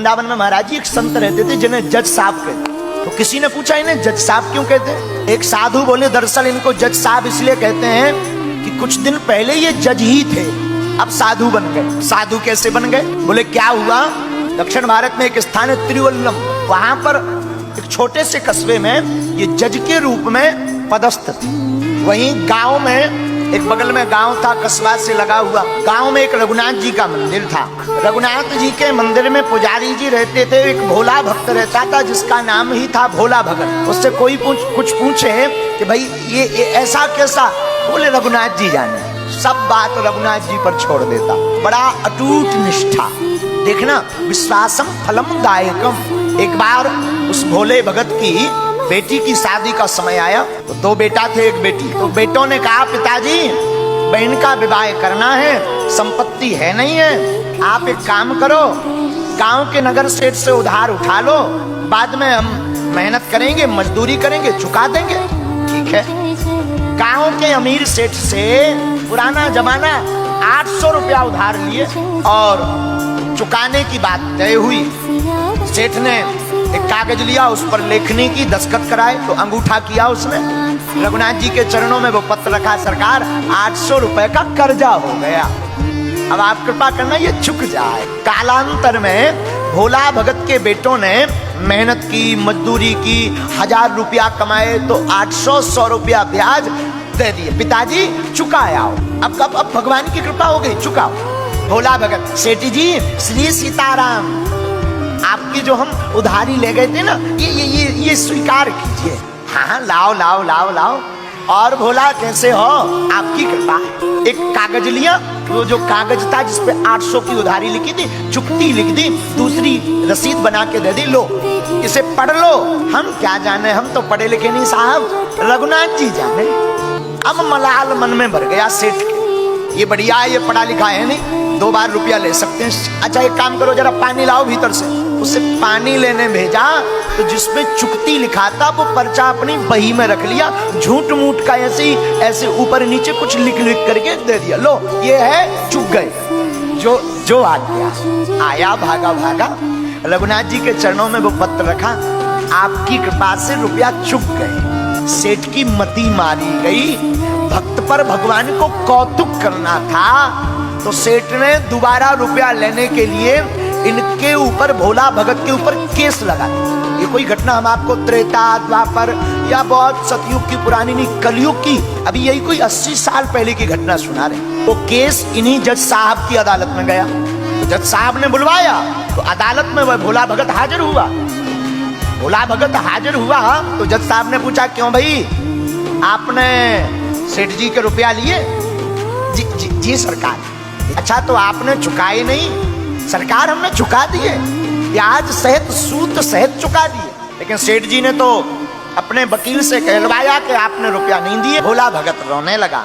वृंदावन में महाराज जी एक संत रहते थे जिन्हें जज साहब कहते। तो किसी ने पूछा इन्हें जज साहब क्यों कहते हैं? एक साधु बोले दरअसल इनको जज साहब इसलिए कहते हैं कि कुछ दिन पहले ये जज ही थे, अब साधु बन गए। साधु कैसे बन गए? बोले क्या हुआ, दक्षिण भारत में एक स्थान है तिरुवल्लम, वहां पर एक छोटे से कस्बे में ये जज के रूप में पदस्थ थे। वहीं गांव में एक बगल में गांव था, कस्बा से लगा हुआ, गांव में एक रघुनाथ जी का मंदिर था। रघुनाथ जी के मंदिर में पुजारी जी रहते थे, एक भोला भक्त रहता था जिसका नाम ही था भोला भगत। उससे कोई कुछ पूछे कि भाई ये ऐसा कैसा, बोले रघुनाथ जी जाने, सब बात रघुनाथ जी पर छोड़ देता। बड़ा अटूट निष्ठा, देखना विश्वासम फलम दायकम। एक बार उस भोले भगत की बेटी की शादी का समय आया, तो दो बेटा थे एक बेटी। तो बेटों ने कहा पिताजी बहन का विवाह करना है, संपत्ति है नहीं है, आप एक काम करो, गांव के नगर सेठ से उधार उठा लो, बाद में हम मेहनत करेंगे, मजदूरी करेंगे, चुका देंगे। ठीक है। गांव के अमीर सेठ से पुराना जमाना 800 रुपया उधार लिए और चुकाने की बात तय हुई। सेठ ने एक कागज लिया, उस पर लेखनी की, दस्तखत कराए, तो अंगूठा किया उसने। रघुनाथ जी के चरणों में वो पत्र रखा, सरकार 800 रुपए का कर्जा हो गया, अब आप कृपा करना ये चुक जाए। कालांतर में भोला भगत के बेटों ने मेहनत की, मजदूरी की, 1000 रुपया कमाए तो 800 रुपया ब्याज दे दिए। पिताजी चुकाओ, अब भगवान की कृपा हो गई, चुकाओ। भोला भगत, सेठ जी श्री सीताराम, आपकी जो हम उधारी ले गए थे ना, ये स्वीकार कीजिए। हाँ लाओ लाओ लाओ लाओ। और भोला कैसे हो, आपकी कृपा। एक कागज लिया, वो जो कागज था जिसपे 800 की उधारी लिखी थी, चुकती लिख दी, दूसरी रसीद बना के दे दी, लो इसे पढ़ लो। हम क्या जाने, हम तो पढ़े लिखे नहीं साहब, रघुनाथ जी जाने। अब मलाल मन में भर गया सेठ के, ये बढ़िया है, ये पढ़ा लिखा है नहीं, 2 बार रुपया ले सकते हैं। अच्छा एक काम करो, जरा पानी लाओ भीतर से। उसे पानी लेने भेजा तो जिसमें चुकती लिखा था वो पर्चा अपनी बही में रख लिया, झूठ मूठ का ऐसे ऊपर नीचे कुछ लिख करके दे दिया, लो ये है, चुक गए। जो आ गया, आया भागा भागा, रघुनाथ जी के चरणों में वो पत्र रखा, आपकी कृपा से रुपया चुक गए। सेठ की मति मारी गई, भक्त पर भगवान को कौतुक करना था, तो सेठ ने दोबारा रुपया लेने के लिए इनके ऊपर, भोला भगत के ऊपर केस लगा दिया। ये कोई घटना हम आपको त्रेता द्वापर या बहुत सतयुग की पुरानी नहीं, कलयुग की, अभी यही कोई 80 साल पहले की घटना सुना रहे। वो केस इन्हीं जज साहब की अदालत में गया, तो जज साहब ने बुलवाया, तो अदालत में वह भोला भगत हाजिर हुआ। भोला भगत हाजिर हुआ तो जज साहब ने पूछा, क्यों भाई आपने सेठ जी के रुपया लिए? जी सरकार। अच्छा तो आपने चुकाए नहीं? सरकार हमने चुका दिए, ब्याज सहित सूद सहित चुका दिए, लेकिन सेठ जी ने तो अपने वकील से कहलवाया कि आपने रुपया नहीं दिए। भोला भगत रोने लगा,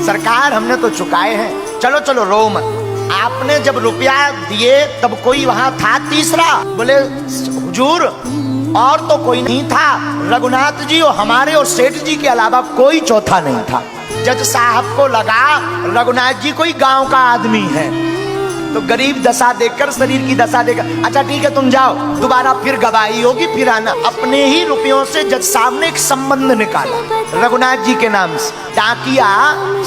सरकार हमने तो चुकाए हैं। चलो चलो रो मत, आपने जब रुपया दिए तब कोई वहां था तीसरा? बोले हुजूर और तो कोई नहीं था, रघुनाथ जी और हमारे और सेठ जी के अलावा कोई चौथा नहीं था। जज साहब को लगा रघुनाथ जी कोई गांव का आदमी है, तो गरीब दशा देखकर, शरीर की दशा देखकर, अच्छा ठीक है तुम जाओ, दोबारा फिर गवाही होगी, फिर आना। अपने ही रुपयों से जज साहब ने एक संबंध निकाला रघुनाथ जी के नाम से, डाकिया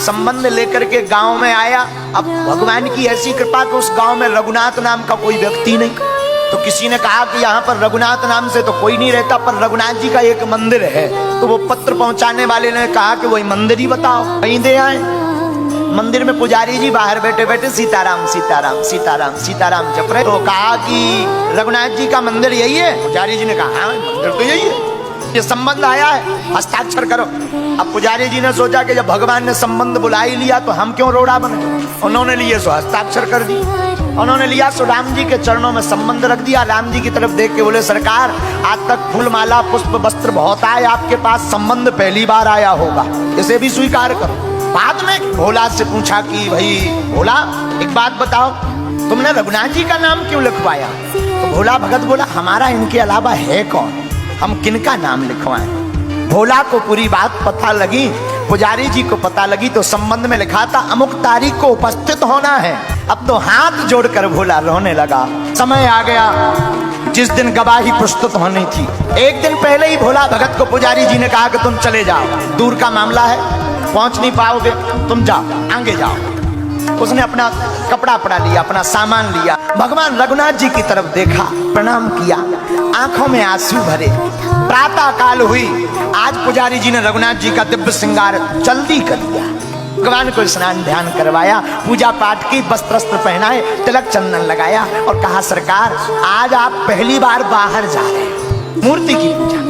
संबंध लेकर के गांव में आया। अब भगवान की ऐसी कृपा कि उस गांव में रघुनाथ नाम का कोई व्यक्ति नहीं, तो किसी ने कहा कि यहाँ पर रघुनाथ नाम से तो कोई नहीं रहता, पर रघुनाथ जी का एक मंदिर है। तो वो पत्र पहुंचाने वाले ने कहा कि वही मंदिर ही बताओ, कहीं दे आए। मंदिर में पुजारी जी बाहर बैठे बैठे सीताराम सीताराम सीताराम सीताराम जप रहे। तो कहा कि रघुनाथ जी का मंदिर यही है? पुजारी जी ने कहा हाँ मंदिर तो यही है, ये संबंध आया है, हस्ताक्षर करो। अब पुजारी जी ने सोचा कि जब भगवान ने संबंध बुला ही लिया तो हम क्यों रोड़ा बने। उन्होंने लिए सो हस्ताक्षर कर दी, उन्होंने लिया सो राम जी के चरणों में संबंध रख दिया। राम जी की तरफ देख के बोले, सरकार आज तक फूल माला पुष्प वस्त्र बहुत आए, आपके पास संबंध पहली बार आया होगा, इसे भी स्वीकार करो। बाद में भोला से पूछा कि भाई भोला एक बात बताओ, तुमने रघुनाथ जी का नाम क्यों लिखवाया? तो भोला भगत बोला, हमारा इनके अलावा है कौन, हम किनका नाम लिखवाएं। भोला को पूरी बात पता लगी, पुजारी जी को पता लगी, तो संबंध में लिखा था अमुक तारीख को उपस्थित होना है, अब तो हाथ जोड़कर भोला रोने लगा। समय आ गया जिस दिन गवाही प्रस्तुत होनी थी। एक दिन पहले ही भोला भगत को पुजारी जी ने कहा कि तुम चले जाओ, दूर का मामला है, पहुंच नहीं पाओगे, तुम जाओ, आगे जाओ। उसने अपना कपड़ा पड़ा लिया, अपना सामान लिया, भगवान रघुनाथ जी की तरफ देखा, प्रणाम किया, आंखों में आंसू भरे। प्रातः काल हुई, आज पुजारी जी ने रघुनाथ जी का दिव्य श्रृंगार जल्दी कर दिया। भगवान को स्नान ध्यान करवाया, पूजा पाठ की, वस्त्र पहनाए, तिलक चंदन लगाया और कहा सरकार आज आप पहली बार बाहर जा रहे हैं, मूर्ति की पूजा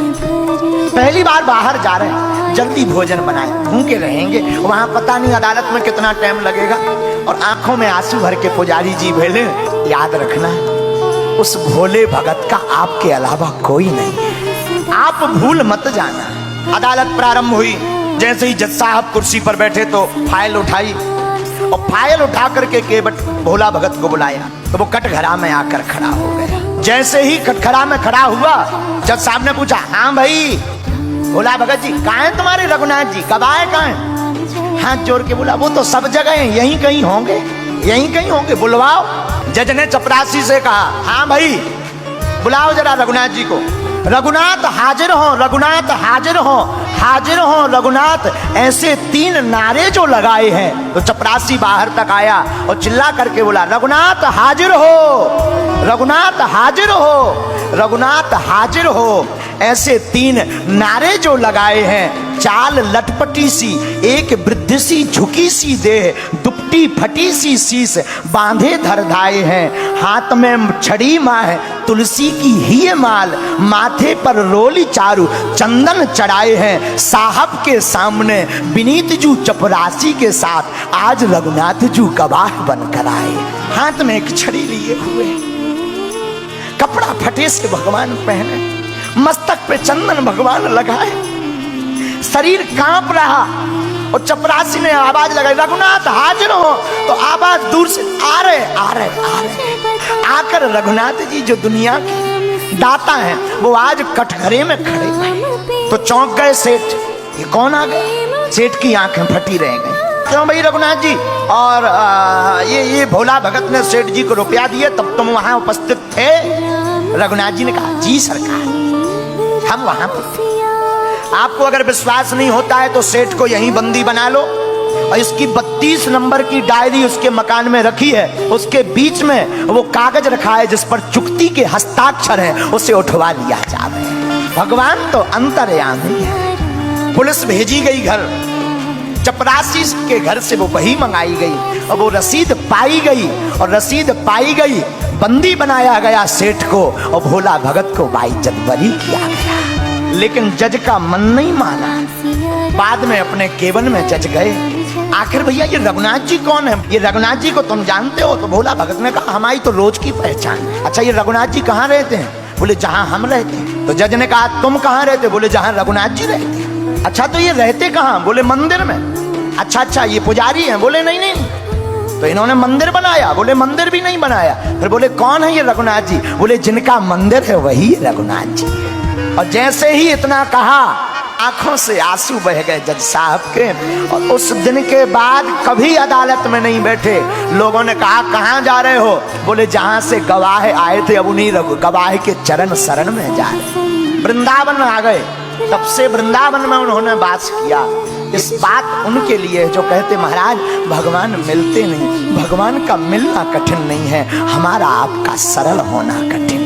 पहली बार बाहर जा रहे हैं, जल्दी भोजन बनाए, भूखे रहेंगे, वहां पता नहीं अदालत में कितना टाइम लगेगा। और आंखों में आंसू भर के पुजारी जी बोले याद रखना उस भोले भगत का आपके अलावा कोई नहीं है, आप भूल मत जाना। अदालत प्रारंभ हुई। जैसे ही जज साहब कुर्सी पर बैठे तो फाइल उठाई और फाइल उठा करके केवट भोला भगत को बुलाया तो वो कटघरा में आकर खड़ा हो गया। जैसे ही कटघरा में खड़ा हुआ जज साहब ने पूछा हाँ भाई भोला भगत जी कहाँ हैं तुम्हारे रघुनाथ जी, गवाह कहाँ हैं? हाथ जोड़ के बोला वो तो सब जगह हैं, यहीं कहीं होंगे, यहीं कहीं होंगे, बुलवाओ। जज ने चपरासी से कहा हाँ भाई बुलाओ जरा रघुनाथ जी को। रघुनाथ हाजिर हो, रघुनाथ हाजिर हो, हाजिर हो रघुनाथ, ऐसे 3 नारे जो लगाए हैं। तो चपरासी बाहर तक आया और चिल्ला करके बोला रघुनाथ हाजिर हो, रघुनाथ हाजिर हो, रघुनाथ हाजिर हो, ऐसे 3 नारे जो लगाए हैं। चाल लटपटी सी, एक वृद्ध सी झुकी सी देह, दुपटी फटी सी शीस, बांधे धर धाए हैं, हाथ में छड़ी माह तुलसी की ही माल, माथे पर रोली चारू चंदन चढ़ाए हैं। साहब के सामने विनीत जू चपरासी के साथ आज रघुनाथ जू गवाह बनकर आए, हाथ में एक छड़ी लिए हुए, कपड़ा फटे से भगवान पहने, मस्तक पे चंदन भगवान लगाए, शरीर कांप रहा। और चपरासी ने आवाज लगाई रघुनाथ हाजिर हो, तो आवाज दूर से आ रहे आ रहे आ रहे। आकर रघुनाथ जी जो दुनिया के दाता हैं वो आज कटघरे में खड़े हैं। तो चौंक गए सेठ, ये कौन आ गए? सेठ की आंखें फटी रह गई। क्यों भाई रघुनाथ जी? और ये भोला भगत ने सेठ जी को रुपया दिए तब तुम वहां उपस्थित थे? रघुनाथ जी ने कहा जी सरकार हम वहां पर। आपको अगर विश्वास नहीं होता है तो सेठ को यहीं बंदी बना लो और इसकी 32 नंबर की डायरी उसके मकान में रखी है, उसके बीच में वो कागज रखा है जिस पर चुक्ती के हस्ताक्षर है, उसे उठवा लिया जाए। भगवान तो अंतर्यामी है। पुलिस भेजी गई घर, चपरासी के घर से वो बही मंगाई गई और वो रसीद पाई गई, और रसीद पाई गई, बंदी बनाया गया सेठ को और भोला भगत को बाइज्जत बरी किया गया। लेकिन जज का मन नहीं माना, बाद में अपने केवन में जज गए। आखिर भैया ये रघुनाथ जी कौन है? ये रघुनाथ जी को तुम जानते हो? तो भोला भगत ने कहा हमारी तो रोज की पहचान है। अच्छा ये रघुनाथ जी कहाँ रहते हैं? बोले जहाँ हम रहते हैं। तो जज ने कहा तुम कहाँ रहते? बोले जहाँ रघुनाथ जी रहते हैं। अच्छा तो ये रहते कहाँ? बोले मंदिर में। अच्छा ये पुजारी हैं? बोले नहीं। तो इन्होंने मंदिर बनाया? बोले मंदिर भी नहीं बनाया। फिर बोले कौन है ये रघुनाथ जी? बोले जिनका मंदिर है वही रघुनाथ जी। और जैसे ही इतना कहा आंखों से आंसू बह गए जज साहब के, और उस दिन के बाद कभी अदालत में नहीं बैठे। लोगों ने कहा कहाँ जा रहे हो? बोले जहां से गवाह आए थे अब उन्हीं गवाह के चरण शरण में जा रहे। वृंदावन आ गए, तब से वृंदावन में उन्होंने वास किया। इस बात उनके लिए जो कहते महाराज भगवान मिलते नहीं, भगवान का मिलना कठिन नहीं है, हमारा आपका सरल होना कठिन।